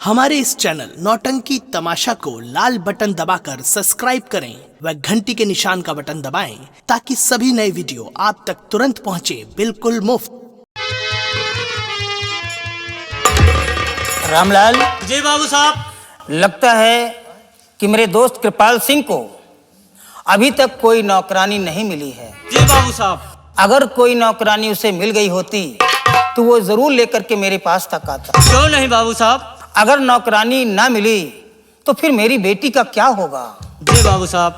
हमारे इस चैनल नौटंकी तमाशा को लाल बटन दबाकर सब्सक्राइब करें व घंटी के निशान का बटन दबाएं ताकि सभी नए वीडियो आप तक तुरंत पहुंचे बिल्कुल मुफ्त। रामलाल जी बाबू साहब। लगता है कि मेरे दोस्त कृपाल सिंह को अभी तक कोई नौकरानी नहीं मिली है। जी बाबू साहब। अगर कोई नौकरानी उसे मिल गई होती तो वो जरूर लेकर के मेरे पास तक आता। क्यों नहीं बाबू साहब? अगर नौकरानी ना मिली तो फिर मेरी बेटी का क्या होगा? जी बाबू साहब,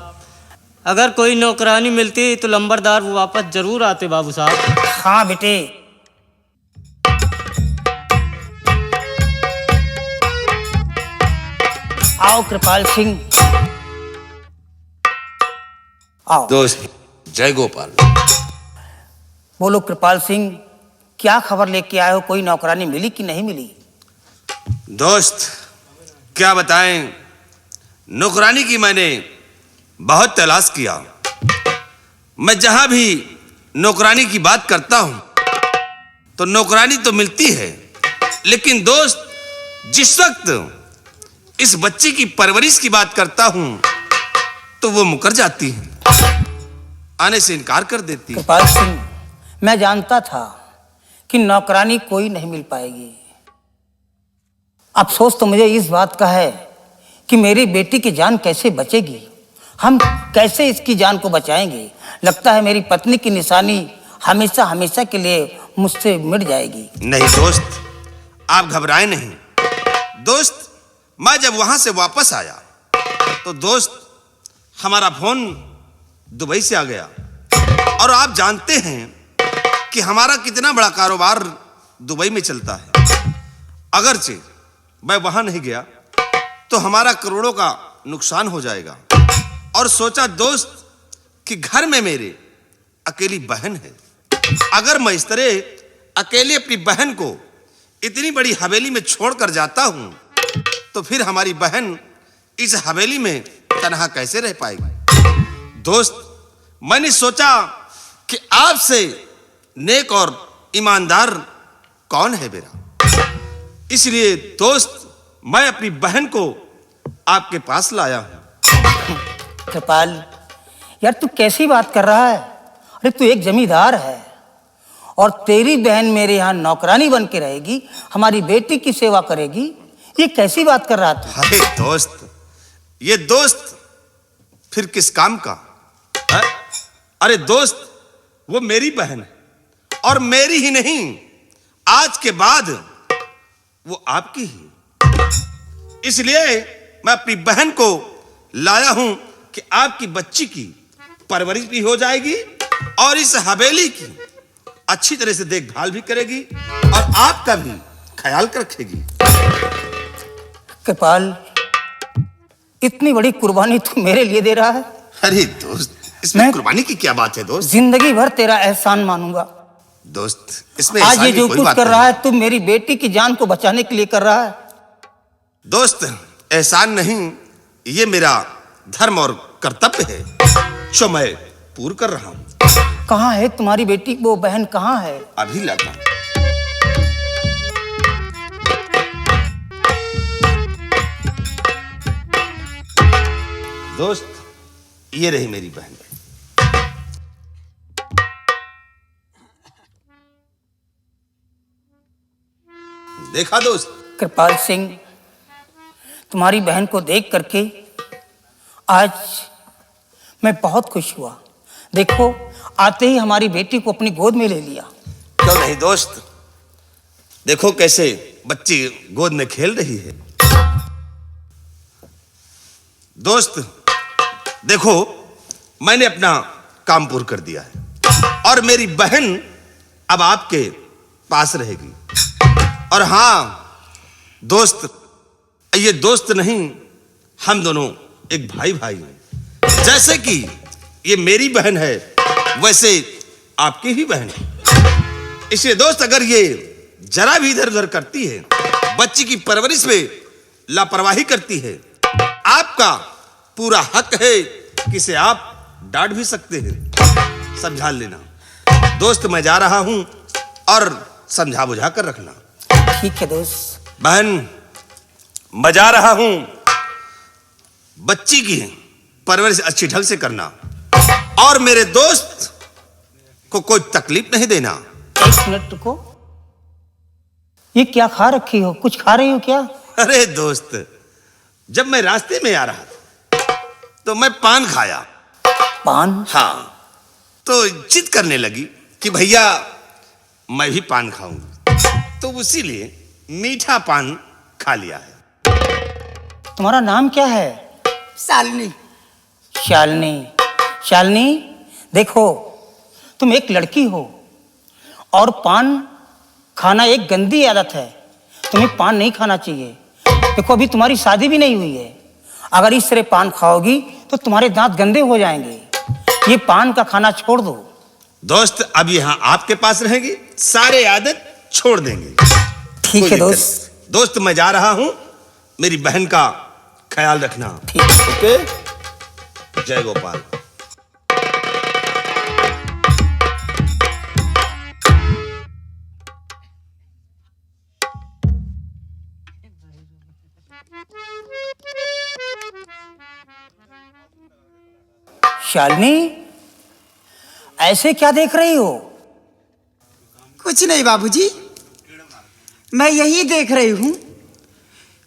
अगर कोई नौकरानी मिलती तो लंबरदार वो वापस जरूर आते बाबू साहब। हाँ बेटे, आओ कृपाल सिंह आओ। दोस्त जय गोपाल। बोलो कृपाल सिंह, क्या खबर लेके आए हो? कोई नौकरानी मिली कि नहीं मिली? दोस्त क्या बताएं, नौकरानी की मैंने बहुत तलाश किया। मैं जहां भी नौकरानी की बात करता हूं तो नौकरानी तो मिलती है, लेकिन दोस्त जिस वक्त इस बच्चे की परवरिश की बात करता हूं तो वो मुकर जाती है, आने से इनकार कर देती है। कृपाल सिंह, मैं जानता था कि नौकरानी कोई नहीं मिल पाएगी। अफसोस तो मुझे इस बात का है कि मेरी बेटी की जान कैसे बचेगी, हम कैसे इसकी जान को बचाएंगे। लगता है मेरी पत्नी की निशानी हमेशा हमेशा के लिए मुझसे मिट जाएगी। नहीं दोस्त, आप घबराएं नहीं। दोस्त मैं जब वहां से वापस आया तो दोस्त हमारा फोन दुबई से आ गया, और आप जानते हैं कि हमारा कितना बड़ा कारोबार दुबई में चलता है। अगरचे मैं वहां नहीं गया तो हमारा करोड़ों का नुकसान हो जाएगा। और सोचा दोस्त कि घर में मेरे अकेली बहन है, अगर मैं इस तरह अकेले अपनी बहन को इतनी बड़ी हवेली में छोड़कर जाता हूं तो फिर हमारी बहन इस हवेली में तन्हा कैसे रह पाएगी। दोस्त मैंने सोचा कि आपसे नेक और ईमानदार कौन है मेरा, इसलिए दोस्त मैं अपनी बहन को आपके पास लाया हूं। कृपाल यार, तू कैसी बात कर रहा है? अरे तू एक जमींदार है और तेरी बहन मेरे यहाँ नौकरानी बन के रहेगी, हमारी बेटी की सेवा करेगी। ये कैसी बात कर रहा तू? अरे दोस्त, ये दोस्त फिर किस काम का है? अरे दोस्त वो मेरी बहन है, और मेरी ही नहीं, आज के बाद वो आपकी ही। इसलिए मैं अपनी बहन को लाया हूं कि आपकी बच्ची की परवरिश भी हो जाएगी और इस हवेली की अच्छी तरह से देखभाल भी करेगी और आपका भी ख्याल रखेगी। कृपाल, इतनी बड़ी कुर्बानी तू मेरे लिए दे रहा है? अरे दोस्त, इसमें कुर्बानी की क्या बात है दोस्त? जिंदगी भर तेरा एहसान मानूंगा। दोस्त इसमें आज ये जो कोई कुछ बात कर नहीं। रहा है तू मेरी बेटी की जान को बचाने के लिए कर रहा है। दोस्त एहसान नहीं, ये मेरा धर्म और कर्तव्य है जो मैं पूर्ण कर रहा हूं। कहाँ है तुम्हारी बेटी? वो बहन कहाँ है? अभी लगा। दोस्त ये रही मेरी बहन। देखा दोस्त? कृपाल सिंह, तुम्हारी बहन को देख करके आज मैं बहुत खुश हुआ। देखो, आते ही हमारी बेटी को अपनी गोद में ले लिया। क्यों नहीं दोस्त, देखो कैसे बच्ची गोद में खेल रही है। दोस्त देखो, मैंने अपना काम पूरा कर दिया है और मेरी बहन अब आपके पास रहेगी। और हां दोस्त, ये दोस्त नहीं, हम दोनों एक भाई भाई हैं। जैसे कि ये मेरी बहन है वैसे आपकी ही बहन है। इसलिए दोस्त अगर ये जरा भी इधर उधर करती है, बच्ची की परवरिश में लापरवाही करती है, आपका पूरा हक है कि इसे आप डांट भी सकते हैं। समझा लेना दोस्त, मैं जा रहा हूं और समझा बुझा कर रखना। ठीक है दोस्त। बहन मैं जा रहा हूं बच्ची की परवरिश अच्छी ढंग से करना और मेरे दोस्त को कोई तकलीफ नहीं देना। एक मिनट रुको, ये क्या खा रखी हो? कुछ खा रही हो क्या? अरे दोस्त, जब मैं रास्ते में आ रहा था तो मैं पान खाया। पान? हाँ, तो जिद करने लगी कि भैया मैं भी पान खाऊंगी, तो इसीलिए मीठा पान खा लिया है। तुम्हारा नाम क्या है? शालिनी। शालिनी। शालिनी, देखो तुम एक लड़की हो और पान खाना एक गंदी आदत है। तुम्हें पान नहीं खाना चाहिए। देखो अभी तुम्हारी शादी भी नहीं हुई है। अगर इस तरह पान खाओगी तो तुम्हारे दांत गंदे हो जाएंगे। ये पान का खाना छोड़ दो। दोस्त, अब यहाँ आपके पास रहेगी, सारे आदत छोड़ देंगे। ठीक है दोस्त। दोस्त, मैं जा रहा हूं, मेरी बहन का ख्याल रखना। ठीक है। ओके, जय गोपाल। शालिनी, ऐसे क्या देख रही हो? कुछ नहीं बाबूजी, मैं यही देख रही हूं,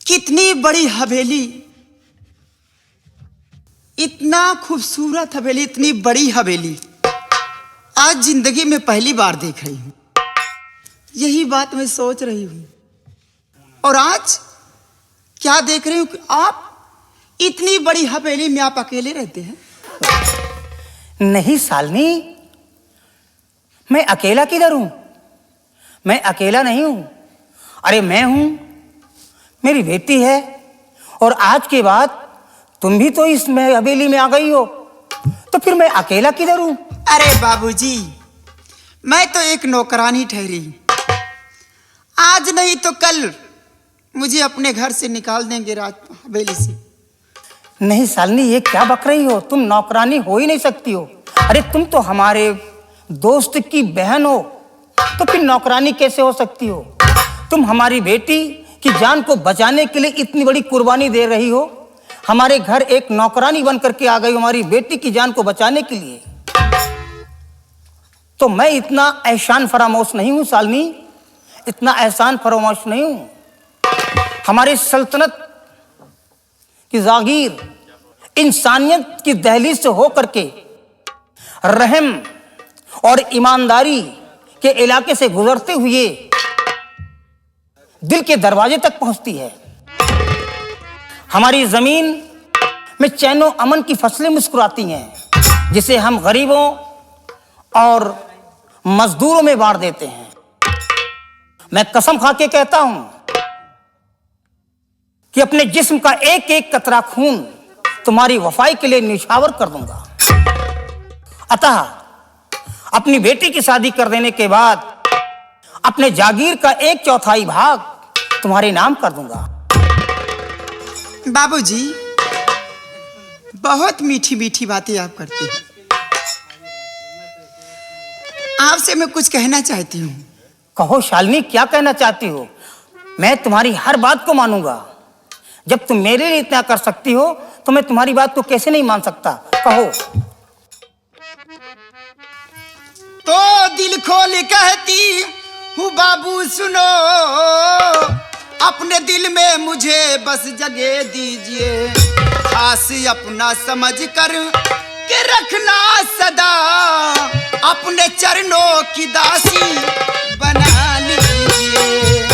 कितनी बड़ी हवेली, इतना खूबसूरत हवेली, इतनी बड़ी हवेली आज जिंदगी में पहली बार देख रही हूं। यही बात मैं सोच रही हूं। और आज क्या देख रही हूं कि आप इतनी बड़ी हवेली में आप अकेले रहते हैं। नहीं शालिनी, मैं अकेला किधर हूं? मैं अकेला नहीं हूं। अरे मैं हूं, मेरी बेटी है, और आज के बाद तुम भी तो इस हवेली में आ गई हो, तो फिर मैं अकेला किधर हूं? अरे बाबूजी, मैं तो एक नौकरानी ठहरी। आज नहीं तो कल मुझे अपने घर से निकाल देंगे, रात हवेली से। नहीं शालिनी, ये क्या बक रही हो? तुम नौकरानी हो ही नहीं सकती हो। अरे तुम तो हमारे दोस्त की बहन हो, तो फिर नौकरानी कैसे हो सकती हो? तुम हमारी बेटी की जान को बचाने के लिए इतनी बड़ी कुर्बानी दे रही हो। हमारे घर एक नौकरानी बन करके आ गई हो हमारी बेटी की जान को बचाने के लिए। तो मैं इतना एहसान फरामोश नहीं हूं शालिनी, इतना एहसान फरामोश नहीं हूं। हमारी सल्तनत की जागीर इंसानियत की दहलीज से होकर के रहम और ईमानदारी के इलाके से गुजरते हुए दिल के दरवाजे तक पहुंचती है। हमारी जमीन में चैनो अमन की फसलें मुस्कुराती हैं, जिसे हम गरीबों और मजदूरों में बांट देते हैं। मैं कसम खा के कहता हूं कि अपने जिस्म का एक एक कतरा खून तुम्हारी वफाई के लिए निछावर कर दूंगा। अतः अपनी बेटी की शादी कर देने के बाद अपने जागीर का 1/4 भाग तुम्हारे नाम कर दूंगा। बाबूजी, बहुत मीठी मीठी बातें आप करते हैं। आपसे मैं कुछ कहना चाहती हूँ। कहो शालिनी, क्या कहना चाहती हो? मैं तुम्हारी हर बात को मानूंगा। जब तुम मेरे लिए इतना कर सकती हो तो मैं तुम्हारी बात को कैसे नहीं मान सकता? कहो। तो दिल खोल कहती हूँ बाबू सुनो, अपने दिल में मुझे बस जगह दीजिए, खास अपना समझ कर के रखना सदा, अपने चरणों की दासी बना लीजिए।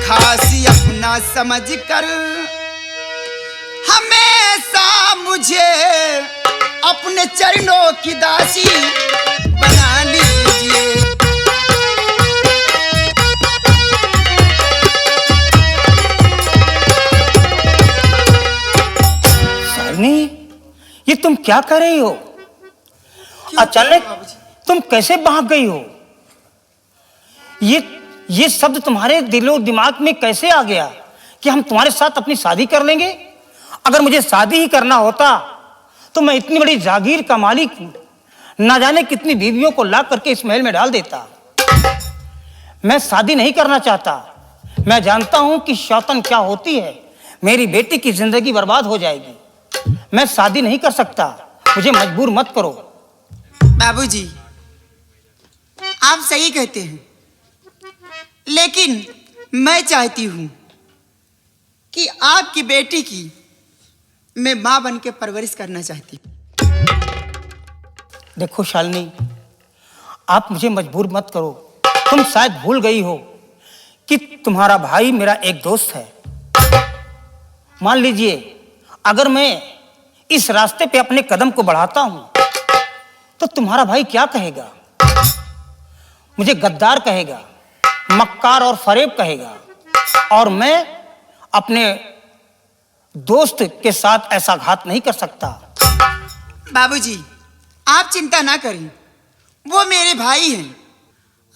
खासी अपना समझ कर हमेशा मुझे अपने चरणों की दासी बना लीजिए। शालिनी, ये तुम क्या कर रही हो? अचानक तुम कैसे भाग गई हो? ये शब्द तुम्हारे दिलो दिमाग में कैसे आ गया कि हम तुम्हारे साथ अपनी शादी कर लेंगे? अगर मुझे शादी ही करना होता तो मैं इतनी बड़ी जागीर का मालिक ना जाने कितनी बीवियों को ला करके इस महल में डाल देता। मैं शादी नहीं करना चाहता। मैं जानता हूं कि शौतन क्या होती है। मेरी बेटी की जिंदगी बर्बाद हो जाएगी। मैं शादी नहीं कर सकता, मुझे मजबूर मत करो। बाबूजी, आप सही कहते हैं, लेकिन मैं चाहती हूं कि आपकी बेटी की मैं मां बन के परवरिश करना चाहती हूं। देखो शालिनी, आप मुझे मजबूर मत करो। तुम शायद भूल गई हो कि तुम्हारा भाई मेरा एक दोस्त है। मान लीजिए अगर मैं इस रास्ते पे अपने कदम को बढ़ाता हूं तो तुम्हारा भाई क्या कहेगा? मुझे गद्दार कहेगा, मक्कार और फरेब कहेगा, और मैं अपने दोस्त के साथ ऐसा घात नहीं कर सकता। बाबूजी, आप चिंता ना करें, वो मेरे भाई हैं।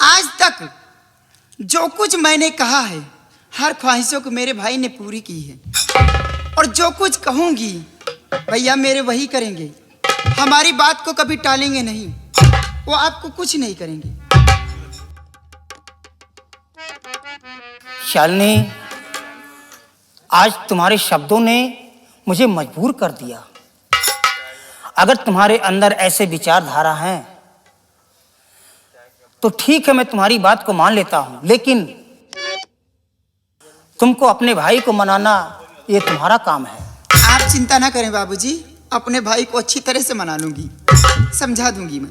आज तक जो कुछ मैंने कहा है, हर ख्वाहिशों को मेरे भाई ने पूरी की है, और जो कुछ कहूंगी भैया मेरे वही करेंगे। हमारी बात को कभी टालेंगे नहीं, वो आपको कुछ नहीं करेंगे। शालिनी, आज तुम्हारे शब्दों ने मुझे मजबूर कर दिया। अगर तुम्हारे अंदर ऐसे विचारधारा हैं तो ठीक है, मैं तुम्हारी बात को मान लेता हूं, लेकिन तुमको अपने भाई को मनाना ये तुम्हारा काम है। आप चिंता ना करें बाबूजी, अपने भाई को अच्छी तरह से मना लूंगी, समझा दूंगी मैं।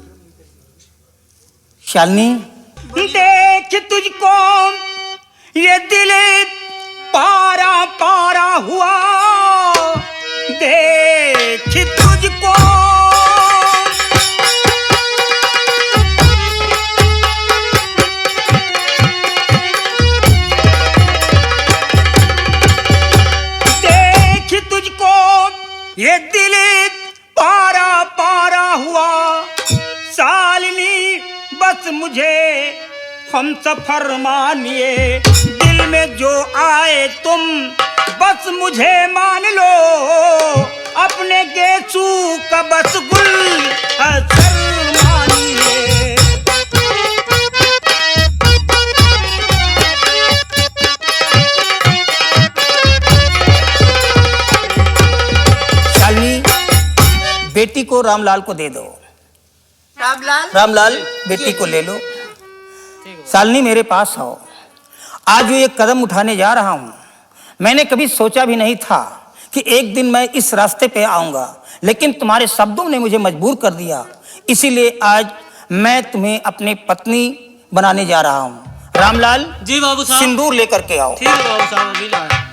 शालिनी, देख तुझको ये दिल पारा पारा हुआ, देख तुझको ये दिल पारा पारा हुआ। शालिनी बस मुझे हम सफर मानिए, दिल में जो आए तुम बस मुझे मान लो, अपने गेसू का बस गुल असर मानिए। बेटी को रामलाल को दे दो। रामलाल बेटी को ले लो। शालिनी मेरे पास आओ। आज जो एक कदम उठाने जा रहा हूं, मैंने कभी सोचा भी नहीं था कि एक दिन मैं इस रास्ते पे आऊंगा, लेकिन तुम्हारे शब्दों ने मुझे मजबूर कर दिया। इसीलिए आज मैं तुम्हें अपनी पत्नी बनाने जा रहा हूं। रामलाल जी बाबू साहब, सिंदूर लेकर के आओ। ठीक है बाबू साहब, अभी लाए।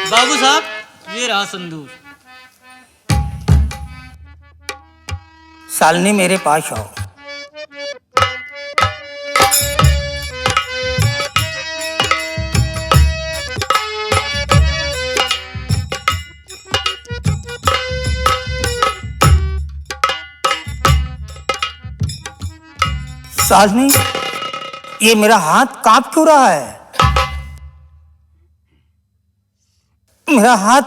बाबू साहब, ये रहा संदूर। शालिनी मेरे पास आओ। शालिनी, ये मेरा हाथ कांप क्यों रहा है? मेरा हाथ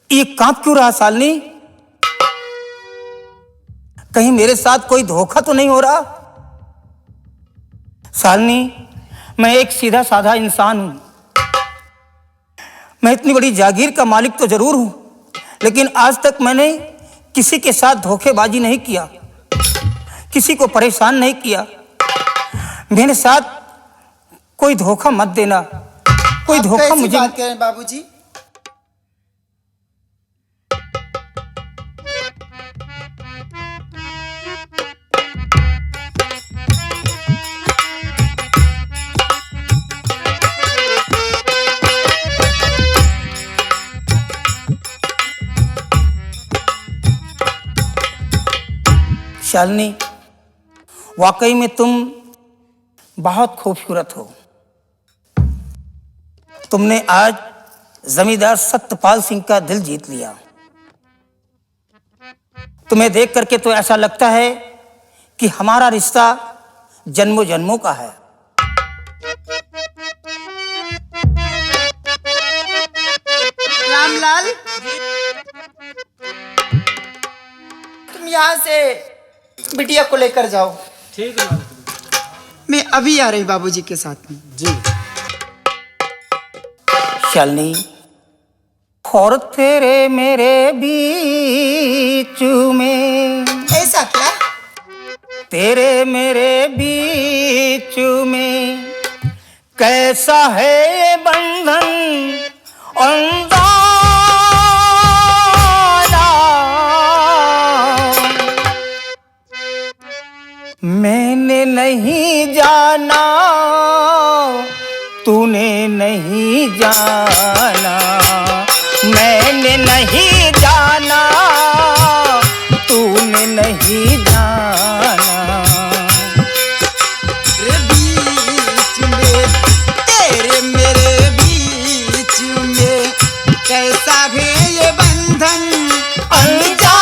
ये कांप क्यों रहा? शालिनी, कहीं मेरे साथ कोई धोखा तो नहीं हो रहा? शालिनी, मैं एक सीधा साधा इंसान हूं। मैं इतनी बड़ी जागीर का मालिक तो जरूर हूं, लेकिन आज तक मैंने किसी के साथ धोखेबाजी नहीं किया, किसी को परेशान नहीं किया। मेरे साथ कोई धोखा मत देना, कोई धोखा मुझे। बात करें बाबूजी, शालिनी, वाकई में तुम बहुत खूबसूरत हो। तुमने आज जमींदार सत्यपाल सिंह का दिल जीत लिया। तुम्हें देख करके तो ऐसा लगता है कि हमारा रिश्ता जन्मों जन्मों का है। लाल, तुम यहाँ से बिटिया को लेकर जाओ। ठीक है। मैं अभी आ रही बाबूजी के साथ में। जी। शालिनी, और तेरे मेरे बीच में, ऐसा क्या? तेरे मेरे बीच में कैसा है ये बंधन अंदाज़ा, मैंने नहीं जाना, तूने नहीं जाना, मैंने नहीं जाना, तूने नहीं जाना। तेरे बीच में, तेरे मेरे बीच में कैसा है ये बंधन अनजाना,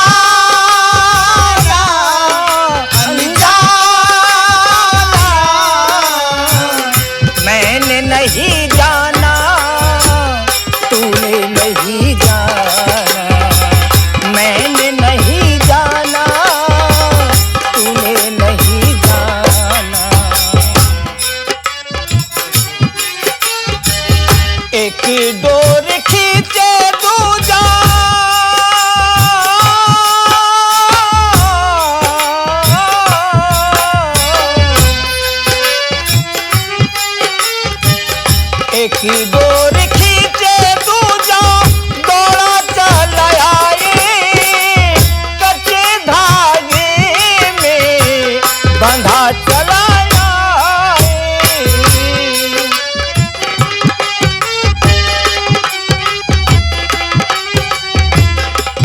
अनजाना, मैंने नहीं जाना, तूने नहीं जाना, मैंने नहीं जाना, तूने नहीं जाना। एक डोर खींचे दूजा, एक डोर खींचे दूजा, दौड़ा चला आए, कच्चे धागे में बंधा चला आए।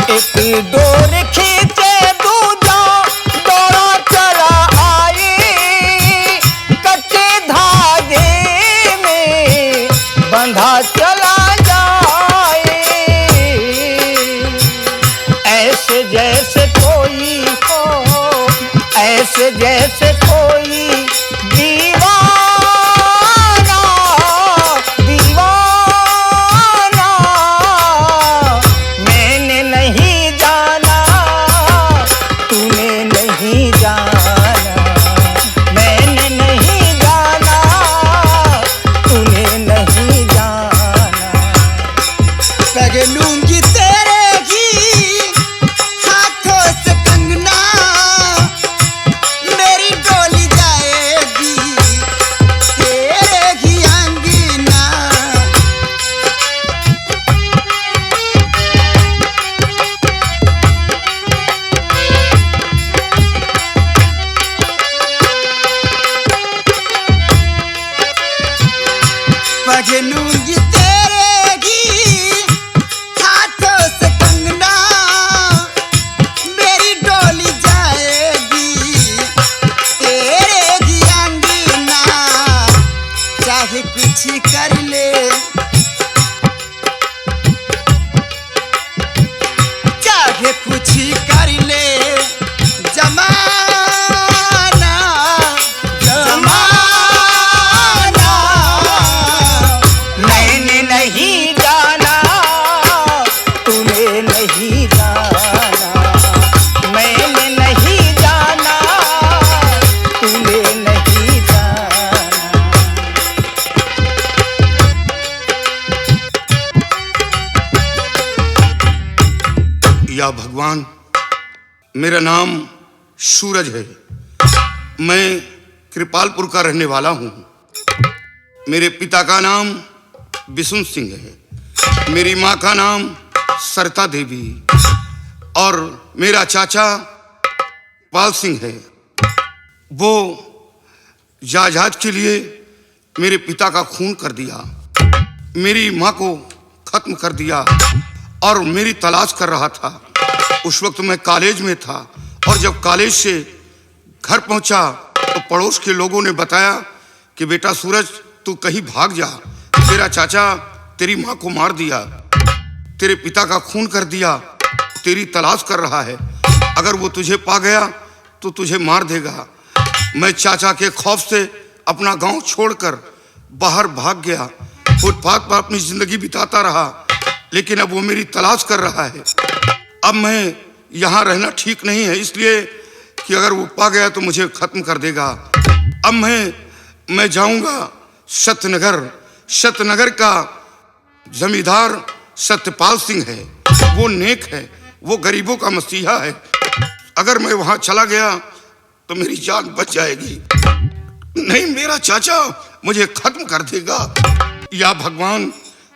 एक डोर खींचे दूजा, दौड़ा चला आए, कच्चे धागे में बंधा चला जाए। ऐसे जैसे कोई हो, ऐसे जैसे कोई दीवाना, दीवाना, मैंने नहीं जाना, तूने नहीं जाना, मैंने नहीं जाना, तूने नहीं जाना। पगलूंगी तेरे ही हाथों से कंगना, मेरी डोली जाएगी तेरे ही अंगना। पगलूंगी तेरे ही हाथों से कंगना, मेरी डोली जाएगी तेरे ही अंगना। चाहे कुछ कर ले, चाहे कुछ कर ले जमाना, जमाना, मैंने नहीं जाना, तूने नहीं जाना, मैंने नहीं जाना, तूने नहीं जाना। या भगवान, मेरा नाम सूरज है। मैं कृपालपुर का रहने वाला हूँ। मेरे पिता का नाम बिशुन सिंह है, मेरी माँ का नाम सरता देवी, और मेरा चाचा पाल सिंह है। वो जायदाद के लिए मेरे पिता का खून कर दिया, मेरी माँ को खत्म कर दिया और मेरी तलाश कर रहा था। उस वक्त मैं कॉलेज में था, और जब कॉलेज से घर पहुंचा तो पड़ोस के लोगों ने बताया कि बेटा सूरज, तू कहीं भाग जा, तेरा चाचा तेरी माँ को मार दिया, तेरे पिता का खून कर दिया, तेरी तलाश कर रहा है, अगर वो तुझे पा गया तो तुझे मार देगा। मैं चाचा के खौफ से अपना गांव छोड़कर बाहर भाग गया, फुटपाथ पर अपनी जिंदगी बिताता रहा। लेकिन अब वो मेरी तलाश कर रहा है। अब मैं यहाँ रहना ठीक नहीं है, इसलिए कि अगर वो पा गया तो मुझे खत्म कर देगा। अब मैं जाऊंगा सत्यनगर। सत्यनगर का जमींदार सत्यपाल सिंह है, वो नेक है, वो गरीबों का मसीहा है। अगर मैं वहां चला गया तो मेरी जान बच जाएगी, नहीं मेरा चाचा मुझे खत्म कर देगा। या भगवान,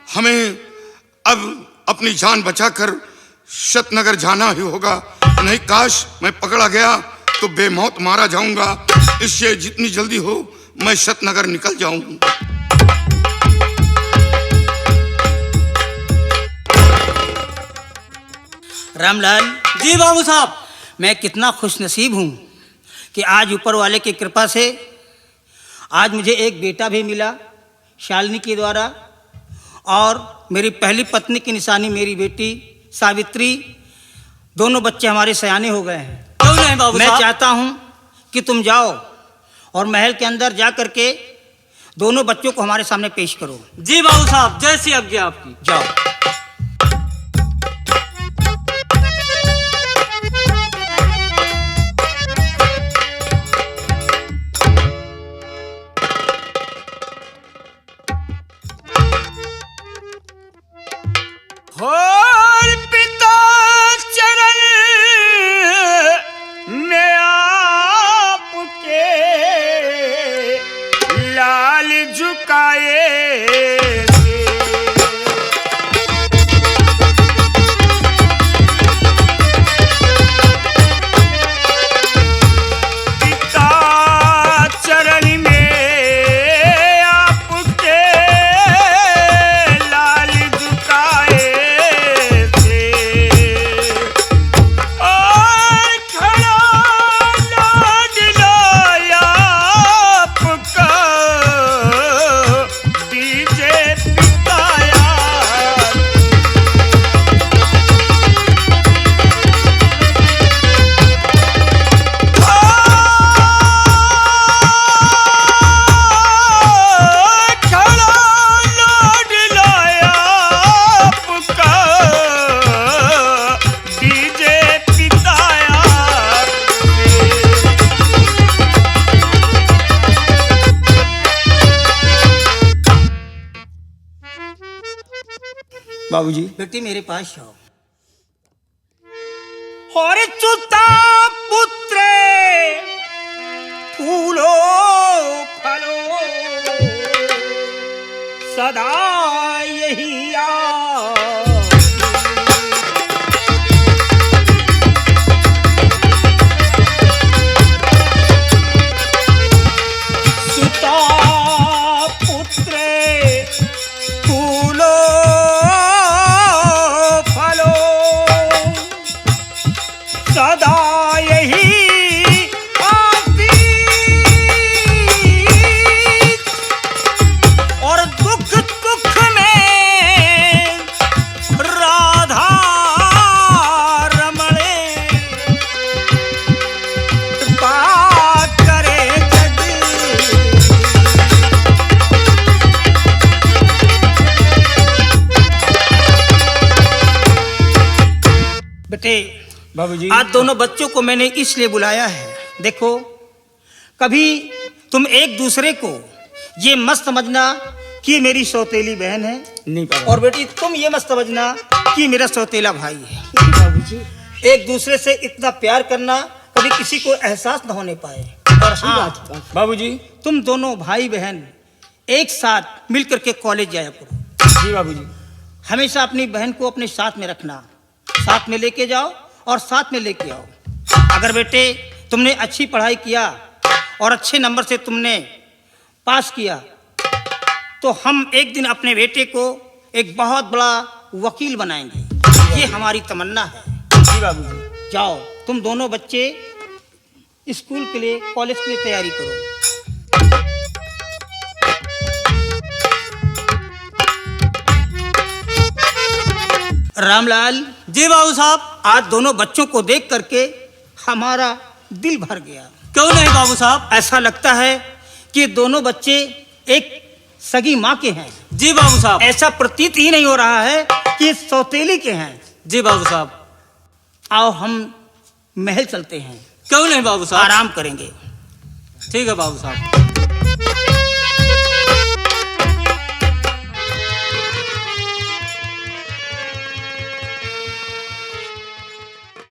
हमें अब अपनी जान बचाकर सत्यनगर जाना ही होगा, नहीं काश मैं पकड़ा गया तो बेमौत मारा जाऊंगा। इससे जितनी जल्दी हो मैं सत्यनगर निकल जाऊं। रामलाल, जी बाबू साहब। मैं कितना खुश नसीब हूँ कि आज ऊपर वाले की कृपा से आज मुझे एक बेटा भी मिला शालिनी के द्वारा, और मेरी पहली पत्नी की निशानी मेरी बेटी सावित्री। दोनों बच्चे हमारे सयाने हो गए हैं। क्यों नहीं बाबू मैं साहब? चाहता हूँ कि तुम जाओ और महल के अंदर जा करके दोनों बच्चों को हमारे सामने पेश करो। जी बाबू साहब, जैसी आज्ञा आपकी। जाओ। और पिता चरण में आपके लाल झुकाए थे। पिता चरण में आपके लाल झुकाए बाबूजी। बेटी मेरे पास आओ। और चुता पुत्र फूलो फलो सदा यही सुता पुत्र फूलो फलो सदा यही और दुख दुख में राधा रमणे बात करे जग। बेटे बाबूजी। आज दोनों बच्चों को मैंने इसलिए बुलाया है, देखो कभी तुम एक दूसरे को ये मत समझना कि मेरी सौतेली बहन है, नहीं बाबा। और बेटी तुम ये मत समझना कि मेरा सौतेला भाई है। बाबूजी। एक दूसरे से इतना प्यार करना कभी किसी को एहसास न होने पाए। और हाँ बाबूजी। तुम दोनों भाई बहन एक साथ मिलकर के कॉलेज जाया करो। जी बाबूजी। हमेशा अपनी बहन को अपने साथ में रखना, साथ में लेके जाओ और साथ में लेके आओ। अगर बेटे तुमने अच्छी पढ़ाई किया और अच्छे नंबर से तुमने पास किया तो हम एक दिन अपने बेटे को एक बहुत बड़ा वकील बनाएंगे। ये हमारी तमन्ना है। जी बाबूजी। जाओ तुम दोनों बच्चे स्कूल के लिए, कॉलेज के लिए तैयारी करो। रामलाल। जी बाबू साहब। आज दोनों बच्चों को देख करके हमारा दिल भर गया। क्यों नहीं बाबू साहब? ऐसा लगता है कि दोनों बच्चे एक सगी माँ के हैं। जी बाबू साहब। ऐसा प्रतीत ही नहीं हो रहा है ये सौतेली के हैं। जी बाबू साहब। आओ हम महल चलते हैं, क्यों नहीं बाबू साहब, आराम करेंगे। ठीक है बाबू साहब।